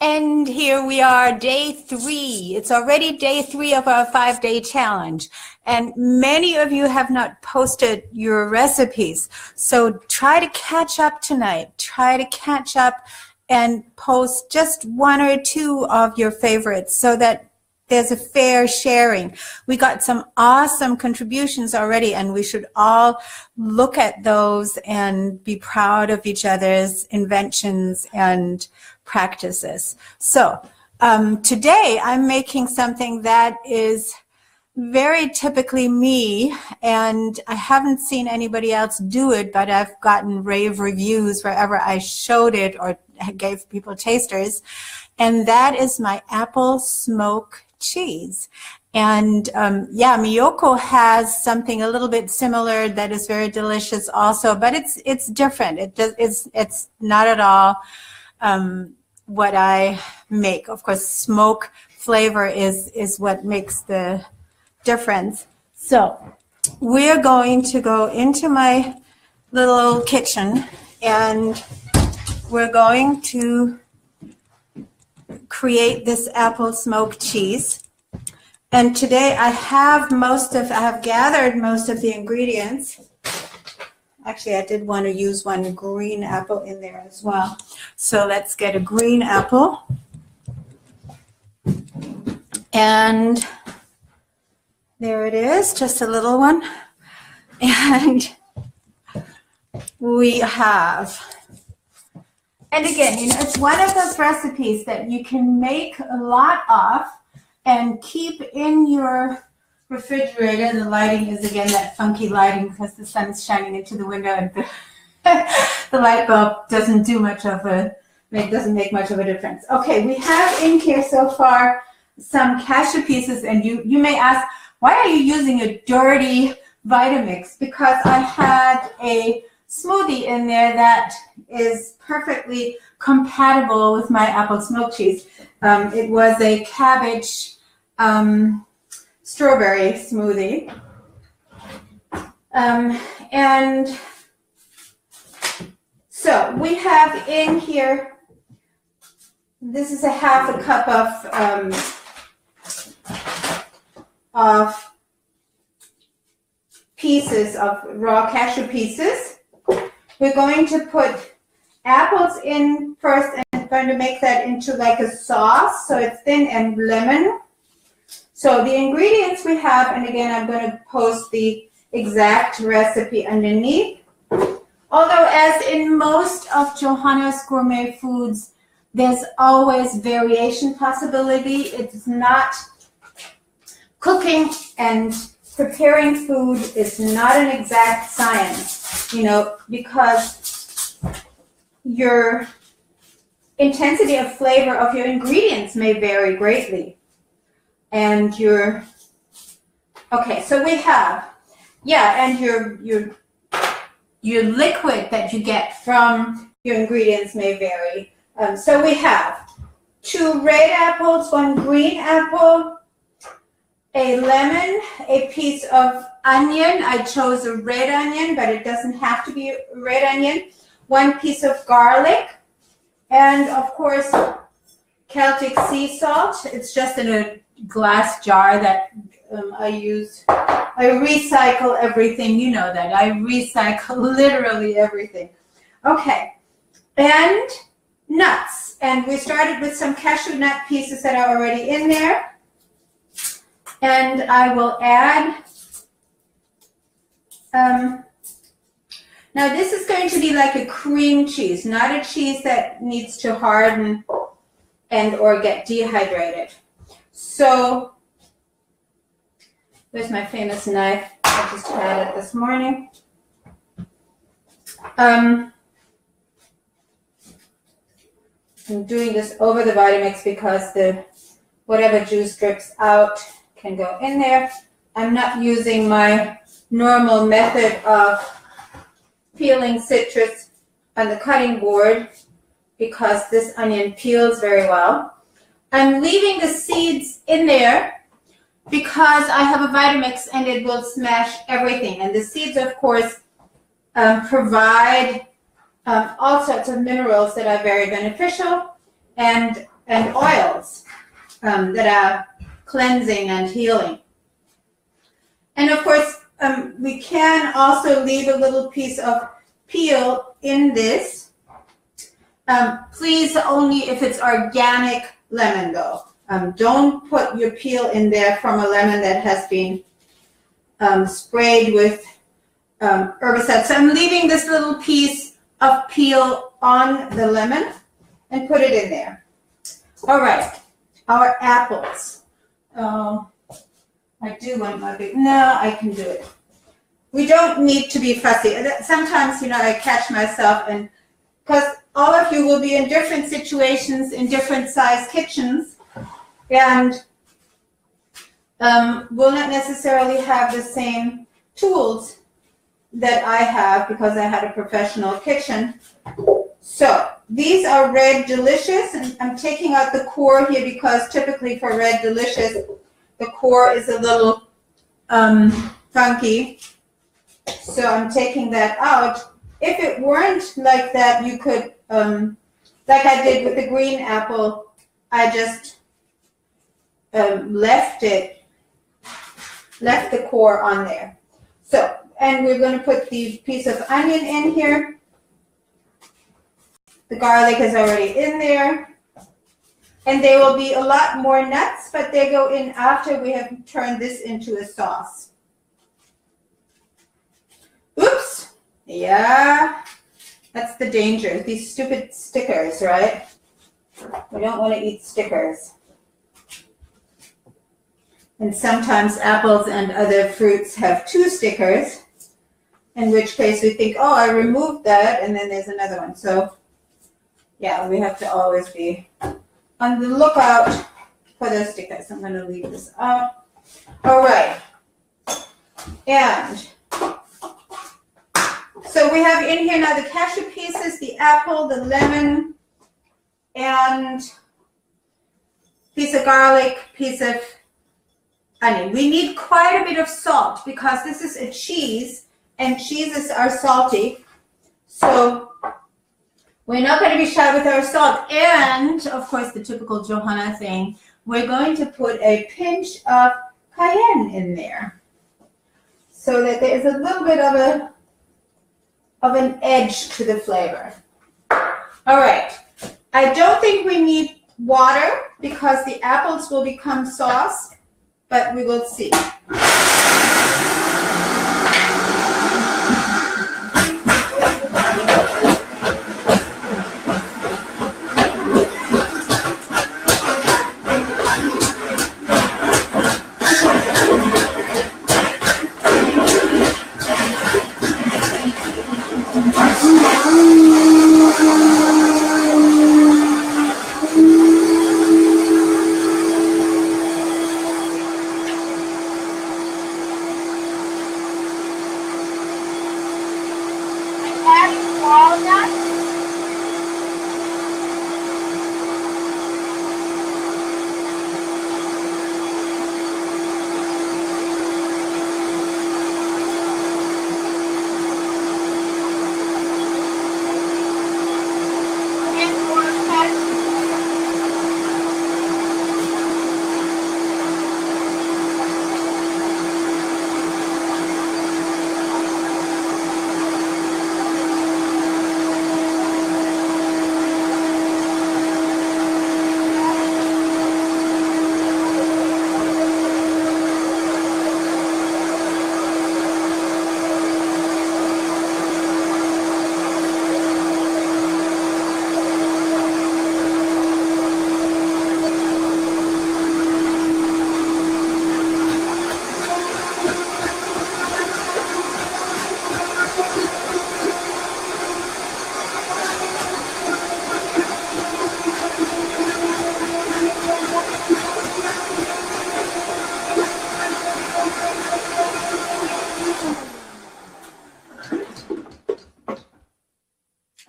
And here we are, day 3. It's already day 3 of our 5-day challenge. And many of you have not posted your recipes. So try to catch up tonight. Try to catch up and post just 1 or 2 of your favorites so that there's a fair sharing. We got some awesome contributions already, and we should all look at those and be proud of each other's inventions and practices. So today I'm making something that is very typically me, and I haven't seen anybody else do it, but I've gotten rave reviews wherever I showed it or gave people tasters, and that is my apple smoke cheese. And yeah, Miyoko has something a little bit similar that is very delicious also, but it's different. It's not at all what I make. Of course, smoke flavor is what makes the difference. So we're going to go into my little kitchen and we're going to create this apple smoked cheese. And today I have gathered most of the ingredients. Actually, I did want to use one green apple in there as well. So let's get a green apple. And there it is, just a little one. And we have, and again, it's one of those recipes that you can make a lot of and keep in your refrigerator. The lighting is again that funky lighting because the sun's shining into the window and the light bulb doesn't make much of a difference. Okay, we have in here so far some cashew pieces, and you may ask, why are you using a dirty Vitamix? Because I had a smoothie in there that is perfectly compatible with my apple smoked cheese. It was a cabbage strawberry smoothie. And so we have in here, this is a half a cup of pieces of raw cashew pieces. We're going to put apples in first and going to make that into like a sauce so it's thin, and lemon. So the ingredients we have, and again I'm going to post the exact recipe underneath. Although as in most of Johanna's gourmet foods, there's always variation possibility. It's not cooking and preparing food is not an exact science, because your intensity of flavor of your ingredients may vary greatly. And okay, so we have, and your liquid that you get from your ingredients may vary. So we have 2 red apples, 1 green apple, a lemon, a piece of onion. I chose a red onion, but it doesn't have to be a red onion. 1 piece of garlic, and of course, Celtic sea salt. It's just in a glass jar that I use. I recycle everything. You know that. I recycle literally everything. Okay, and nuts. And we started with some cashew nut pieces that are already in there. And I will add, now this is going to be like a cream cheese, not a cheese that needs to harden and or get dehydrated. So, there's my famous knife. I just had it this morning. I'm doing this over the Vitamix because whatever juice drips out can go in there. I'm not using my normal method of peeling citrus on the cutting board because this onion peels very well. I'm leaving the seeds in there because I have a Vitamix and it will smash everything. And the seeds, of course, provide all sorts of minerals that are very beneficial. And and oils that are cleansing and healing. And of course, we can also leave a little piece of peel in this. Please only if it's organic lemon though. Don't put your peel in there from a lemon that has been sprayed with herbicide. So I'm leaving this little piece of peel on the lemon and put it in there. All right, our apples. I do want my big, no, I can do it. We don't need to be fussy. Sometimes, I catch myself, and because all of you will be in different situations, in different size kitchens, and will not necessarily have the same tools that I have because I had a professional kitchen. So these are red delicious, and I'm taking out the core here because typically for red delicious, the core is a little funky. So I'm taking that out. If it weren't like that, you could, like I did with the green apple, I just left the core on there. So, and we're going to put the piece of onion in here. The garlic is already in there. And there will be a lot more nuts, but they go in after we have turned this into a sauce. Oops. Yeah. That's the danger. These stupid stickers, right? We don't want to eat stickers. And sometimes apples and other fruits have 2 stickers, in which case we think, oh, I removed that, and then there's another one. So, yeah, we have to always be on the lookout for those stickers. I'm going to leave this out. All right. And so we have in here now the cashew pieces, the apple, the lemon, and piece of garlic, piece of onion. We need quite a bit of salt because this is a cheese, and cheeses are salty. So we're not going to be shy with our salt. And, of course, the typical Johanna thing, we're going to put a pinch of cayenne in there so that there is a little bit of an edge to the flavor. All right. I don't think we need water because the apples will become sauce, but we will see.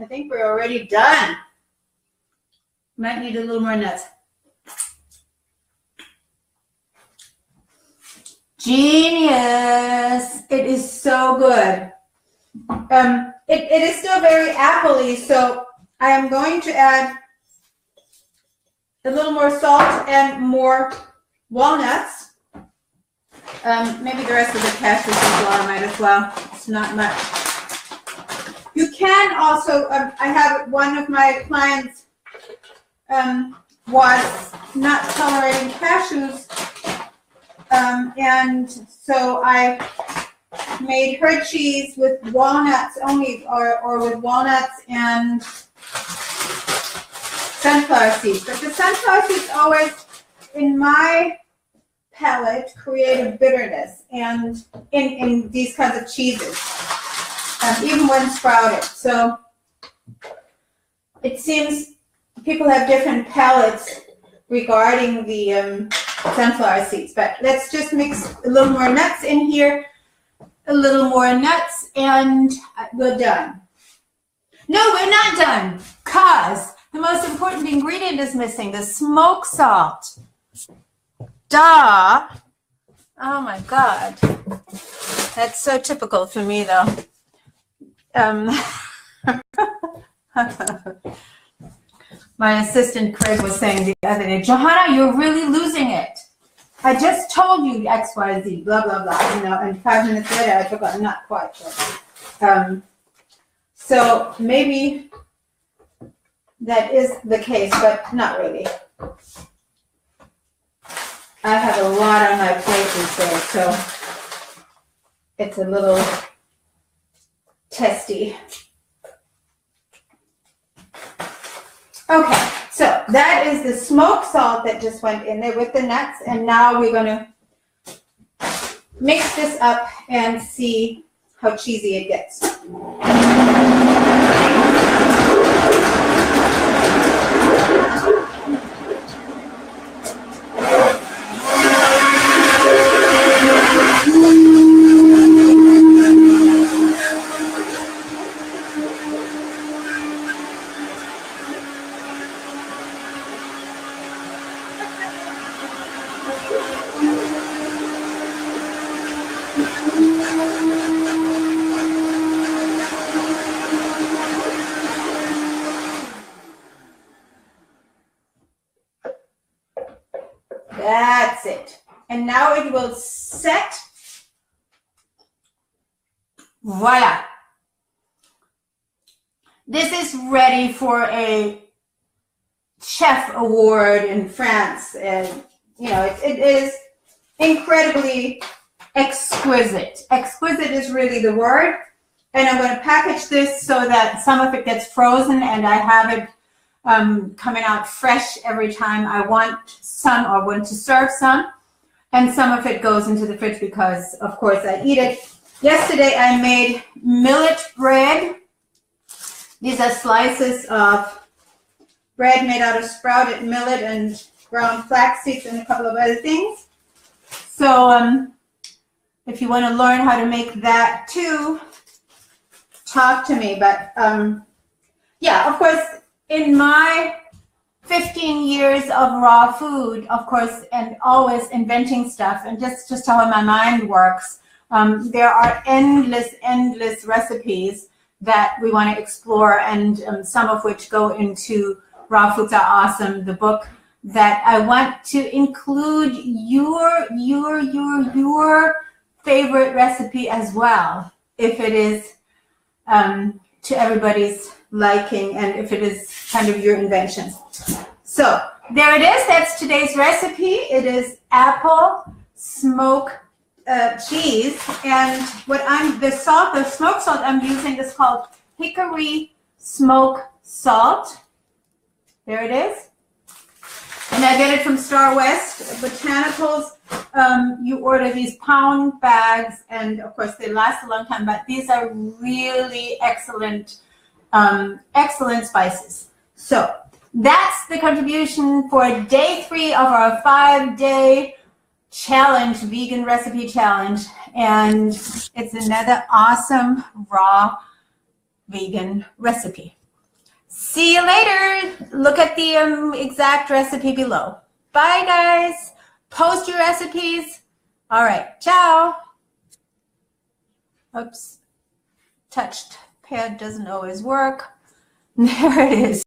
I think we're already done. Might need a little more nuts. Genius. It is so good. It is still very appley, so I am going to add a little more salt and more walnuts. Maybe the rest of the cashews as well, I might as well. It's not much. You can also, I have one of my clients was not tolerating cashews, and so I made her cheese with walnuts only, or with walnuts and sunflower seeds. But the sunflower seeds always, in my palate, create a bitterness, and in these kinds of cheeses, even when sprouted. So it seems people have different palates regarding the sunflower seeds. But let's just mix a little more nuts in here, a little more nuts, and we're done. No, we're not done, because the most important ingredient is missing, the smoke salt. Duh. Oh my God. That's so typical for me, though. My assistant Craig was saying the other day, Johanna, you're really losing it. I just told you X, Y, Z, blah, blah, blah, you know, and 5 minutes later I forgot, not quite. But, so maybe that is the case, but not really. I have a lot on my plate these days, so it's a little testy. Okay, so that is the smoked salt that just went in there with the nuts, and now we're going to mix this up and see how cheesy it gets. That's it. And now it will set. Voila. This is ready for a chef award in France. And, you know, it is incredibly exquisite. Exquisite is really the word. And I'm going to package this so that some of it gets frozen and I have it coming out fresh every time I want some or want to serve some. And some of it goes into the fridge because, of course, I eat it. Yesterday I made millet bread. These are slices of bread made out of sprouted millet and ground flax seeds and a couple of other things. So if you want to learn how to make that too, talk to me. But yeah, of course, in my 15 years of raw food, of course, and always inventing stuff, and just how my mind works, there are endless recipes that we want to explore, and some of which go into Raw Foods Are Awesome, the book that I want to include your favorite recipe as well, if it is to everybody's liking and if it is kind of your invention. So there it is. That's today's recipe. It is apple smoke cheese, and the smoked salt I'm using is called hickory smoke salt. There it is. And I get it from Star West Botanicals. You order these pound bags, and of course they last a long time, but these are really excellent spices. So that's the contribution for day 3 of our 5-day challenge, vegan recipe challenge. And it's another awesome raw vegan recipe. See you later. Look at the exact recipe below. Bye, guys. Post your recipes. All right. Ciao. Oops. Touched pad doesn't always work. There it is.